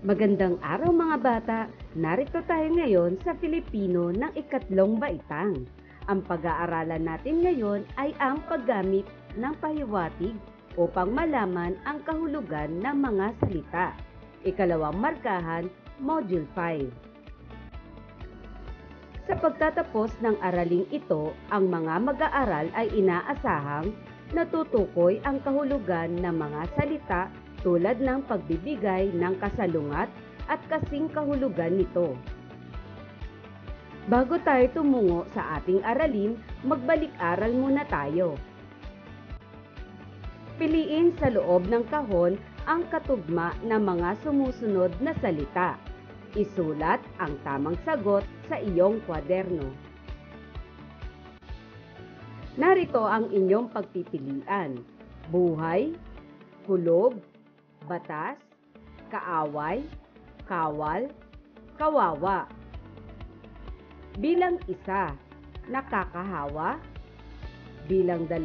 Magandang araw mga bata! Narito tayo ngayon sa Filipino ng ikatlong baitang. Ang pag-aaralan natin ngayon ay ang paggamit ng pahiwatig upang malaman ang kahulugan ng mga salita. Ikalawang markahan, Module 5. Sa pagtatapos ng araling ito, ang mga mag-aaral ay inaasahang natutukoy ang kahulugan ng mga salita tulad ng pagbibigay ng kasalungat at kasing kahulugan nito. Bago tayo tumungo sa ating aralin, magbalik-aral muna tayo. Piliin sa loob ng kahon ang katugma ng mga sumusunod na salita. Isulat ang tamang sagot sa iyong kwaderno. Narito ang inyong pagpipilian: buhay, kulob, batas, kaaway, kawal, kawawa. Bilang 1, nakakahawa. Bilang 2,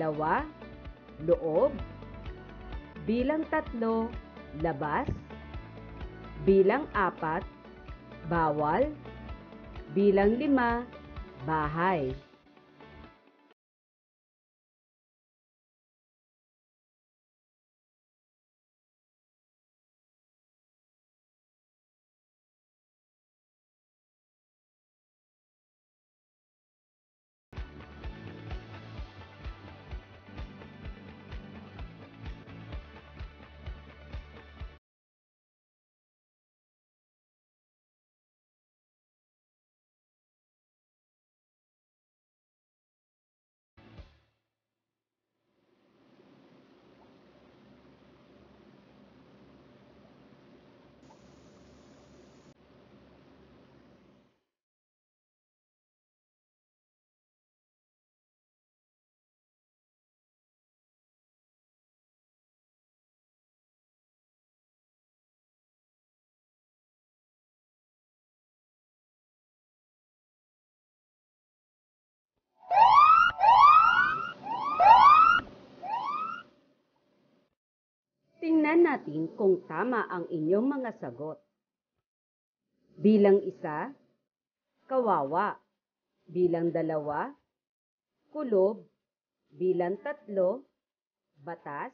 loob. Bilang 3, labas. Bilang 4, bawal. Bilang 5, bahay. Tingnan natin kung tama ang inyong mga sagot. Bilang 1, kawawa. Bilang 2, kulob. Bilang 3, batas.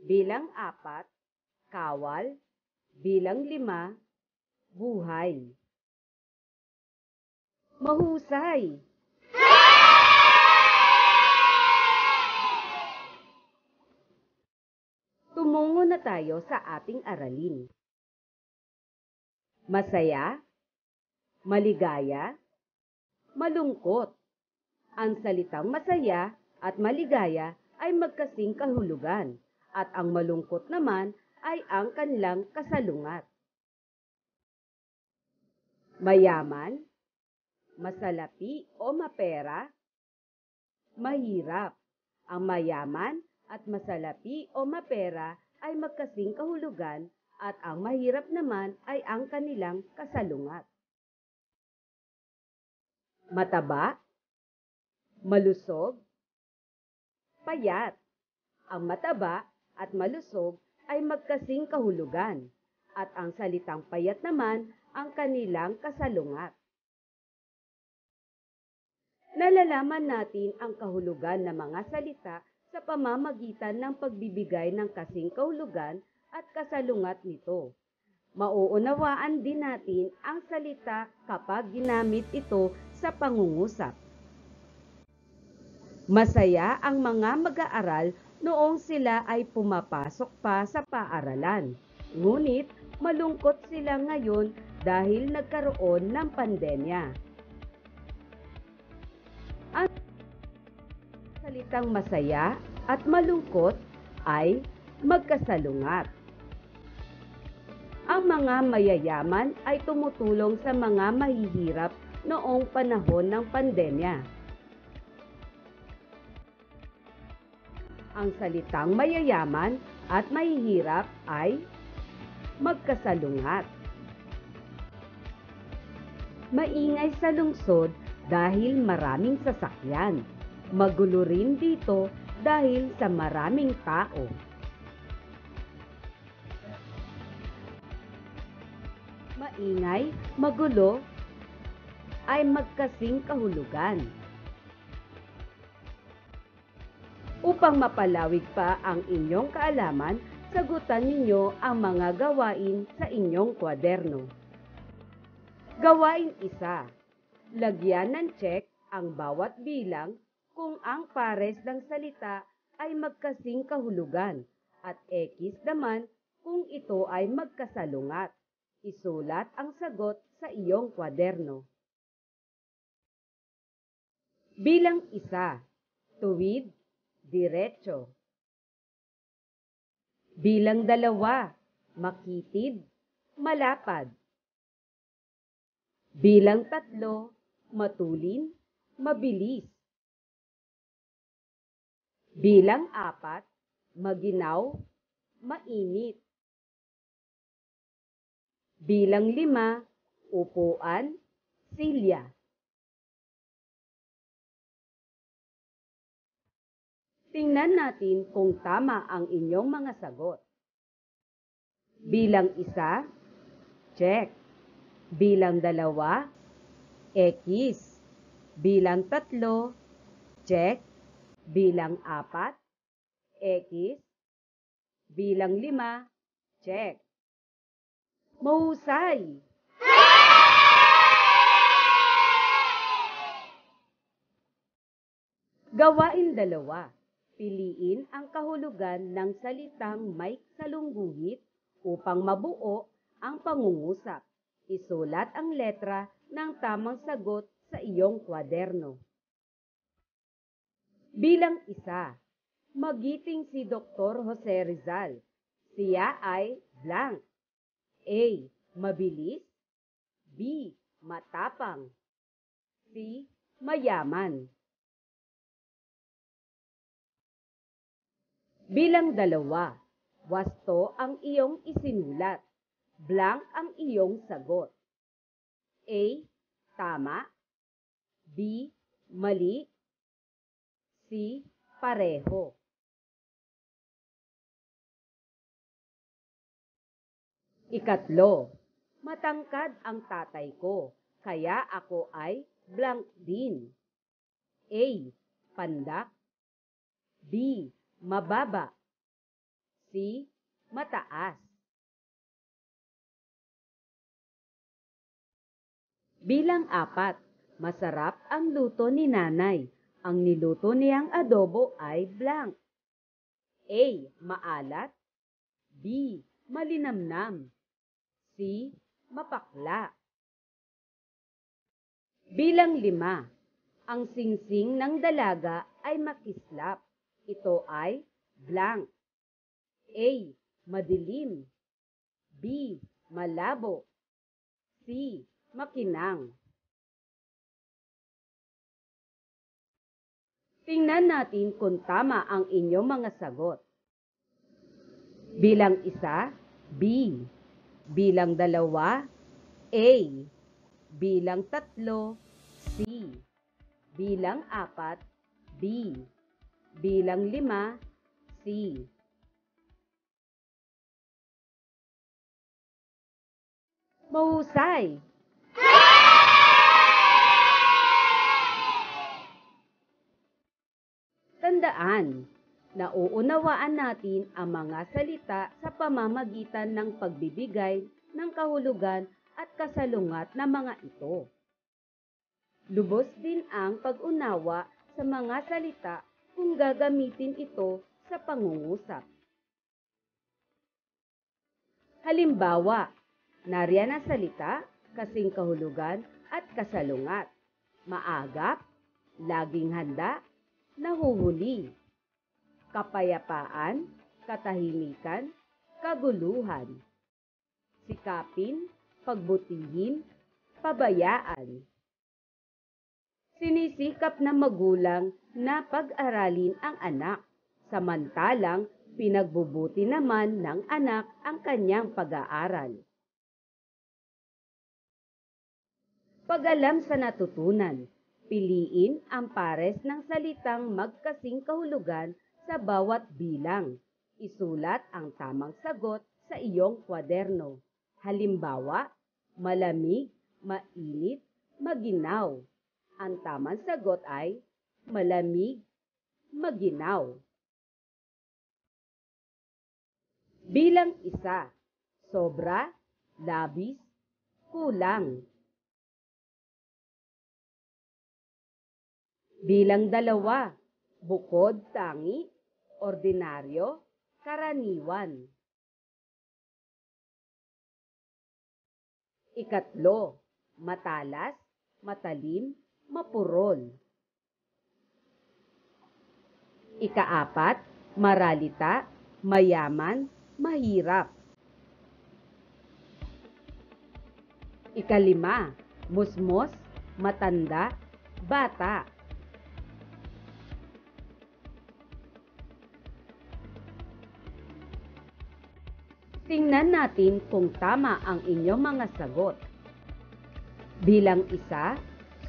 Bilang 4, kawal. Bilang 5, buhay. Mahusay! Tumungo na tayo sa ating aralin. Masaya, maligaya, malungkot. Ang salitang masaya at maligaya ay magkasing kahulugan, at ang malungkot naman ay ang kanilang kasalungat. Mayaman, masalapi o mapera, mahirap. Ang mayaman at masalapi o mapera ay magkasing kahulugan, at ang mahirap naman ay ang kanilang kasalungat. Mataba, malusog, payat. Ang mataba at malusog ay magkasing kahulugan, at ang salitang payat naman ang kanilang kasalungat. Nalalaman natin ang kahulugan ng mga salita sa pamamagitan ng pagbibigay ng kasing kahulugan at kasalungat nito. Mauunawaan din natin ang salita kapag ginamit ito sa pangungusap. Masaya ang mga mag-aaral noong sila ay pumapasok pa sa paaralan. Ngunit malungkot sila ngayon dahil nagkaroon ng pandemya. Ang salitang masaya at malungkot ay magkasalungat. Ang mga mayayaman ay tumutulong sa mga mahihirap noong panahon ng pandemya. Ang salitang mayayaman at mahihirap ay magkasalungat. Maingay sa lungsod dahil maraming sasakyan. Magulo rin dito dahil sa maraming tao. maingay, magulo, ay magkasing kahulugan. Upang mapalawig pa ang inyong kaalaman, sagutan ninyo ang mga gawain sa inyong kwaderno. Gawain 1. Lagyan ng check ang bawat bilang kung ang pares ng salita ay magkasing kahulugan at X naman kung ito ay magkasalungat. Isulat ang sagot sa iyong kwaderno. Bilang 1. Tuwid, diretso. Bilang 2. Makitid, malapad. Bilang 3. Matulin, mabilis. Bilang 4. Maginaw, mainit. Bilang 5. Upuan, silya. Tingnan natin kung tama ang inyong mga sagot. Bilang 1, check. Bilang 2, X. Bilang 3, check. Bilang 4, X. Bilang 5, check. Mahusay! Gawain 2. Piliin ang kahulugan ng salitang may salungguhit upang mabuo ang pangungusap. Isulat ang letra ng tamang sagot sa iyong kwaderno. Bilang 1. Magiting si Dr. Jose Rizal. Siya ay blank. A. Mabilis. B. Matapang. C. Mayaman. Bilang 2. Wasto ang iyong isinulat. Blank ang iyong sagot. A. Tama. B. Mali. C. Pareho. Ikatlo. Matangkad ang tatay ko, kaya ako ay blank din. A. Pandak. B. Mababa. C. Mataas. Bilang 4. Masarap ang luto ni nanay. Ang niluto niyang adobo ay blank. A. Maalat. B. Malinamnam. C. Mapakla. Bilang 5. Ang singsing ng dalaga ay makislap. Ito ay blank. A. Madilim. B. Malabo. C. Makinang. Tingnan natin kung tama ang inyong mga sagot. Bilang 1, B. Bilang 2, A. Bilang 3, C. Bilang 4, B. Bilang 5, C. Mahusay! Tandaan, nauunawaan natin ang mga salita sa pamamagitan ng pagbibigay ng kahulugan at kasalungat na mga ito. Lubos din ang pag-unawa sa mga salita kung gagamitin ito sa pangungusap. Halimbawa, nariyan ang salita, kasing kahulugan at kasalungat. Maagap, laging handa, nahuhuli. Kapayapaan, katahimikan, kaguluhan. Sikapin, pagbutihin, pabayaan. Sinisikap na magulang na pag-aralin ang anak, samantalang pinagbubuti naman ng anak ang kanyang pag-aaral. Pag-alam sa natutunan, piliin ang pares ng salitang magkasing kahulugan sa bawat bilang. Isulat ang tamang sagot sa iyong kwaderno. Halimbawa, malamig, mainit, maginaw. Ang tamang sagot ay malamig, maginaw. Bilang isa, sobra, labis, kulang. Bilang dalawa, bukod, tangi, ordinaryo, karaniwan. Ikatlo, matalas, matalim, mapurol. Ikaapat, maralita, mayaman, mahirap. Ikalima, musmos, matanda, bata. Tingnan natin kung tama ang inyong mga sagot. Bilang isa,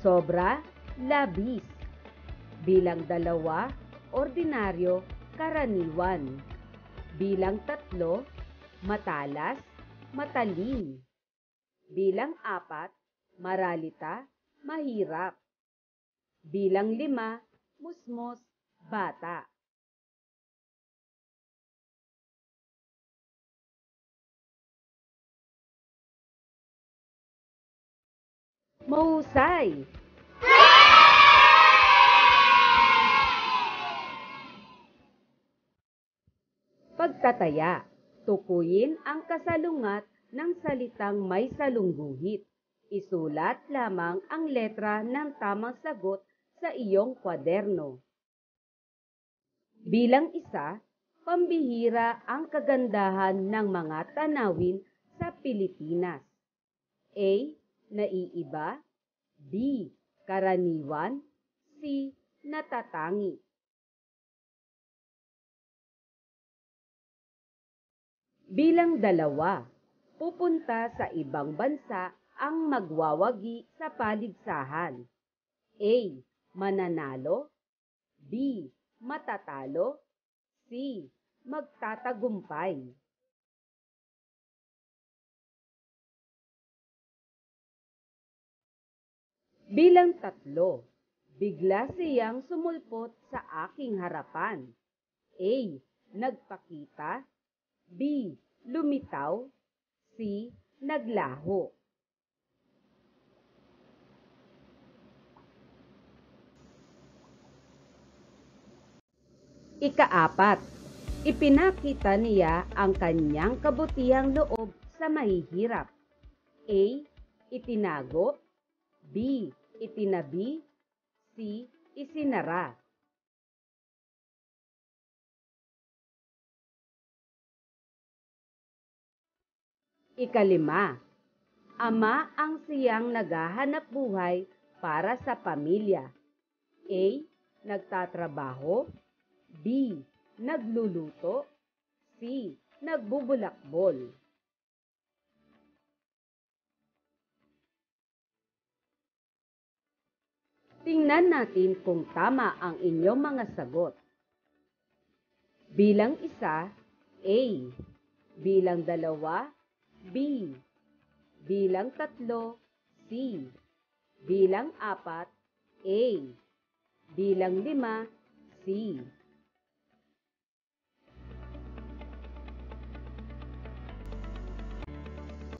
sobra, labis. Bilang dalawa, ordinaryo, karaniwan. Bilang tatlo, matalas, matalim. Bilang apat, maralita, mahirap. Bilang lima, musmos, bata. Mahusay! Pagtataya, tukuyin ang kasalungat ng salitang may salungguhit. Isulat lamang ang letra ng tamang sagot sa iyong kwaderno. Bilang isa, pambihira ang kagandahan ng mga tanawin sa Pilipinas. A. Naiiba. B. Karaniwan. C. Natatangi. Bilang dalawa, pupunta sa ibang bansa ang magwawagi sa paligsahan. A. Mananalo. B. Matatalo. C. Magtatagumpay. Bilang tatlo, bigla siyang sumulpot sa aking harapan. A. Nagpakita. B. Lumitaw. C. Naglaho. Ikaapat, ipinakita niya ang kanyang kabutihang loob sa mahihirap. A. Itinago. B. Itinabi. C. Isinara. Ikalima, ama ang siyang naghahanap buhay para sa pamilya. A. Nagtatrabaho. B. Nagluluto. C. Nagbubulakbol. Tingnan natin kung tama ang inyong mga sagot. Bilang isa, A. Bilang dalawa, B. Bilang tatlo, C. Bilang apat, A. Bilang lima, C.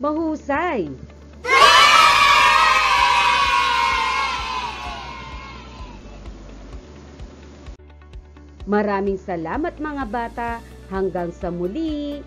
Mahusay! Maraming salamat mga bata. Hanggang sa muli.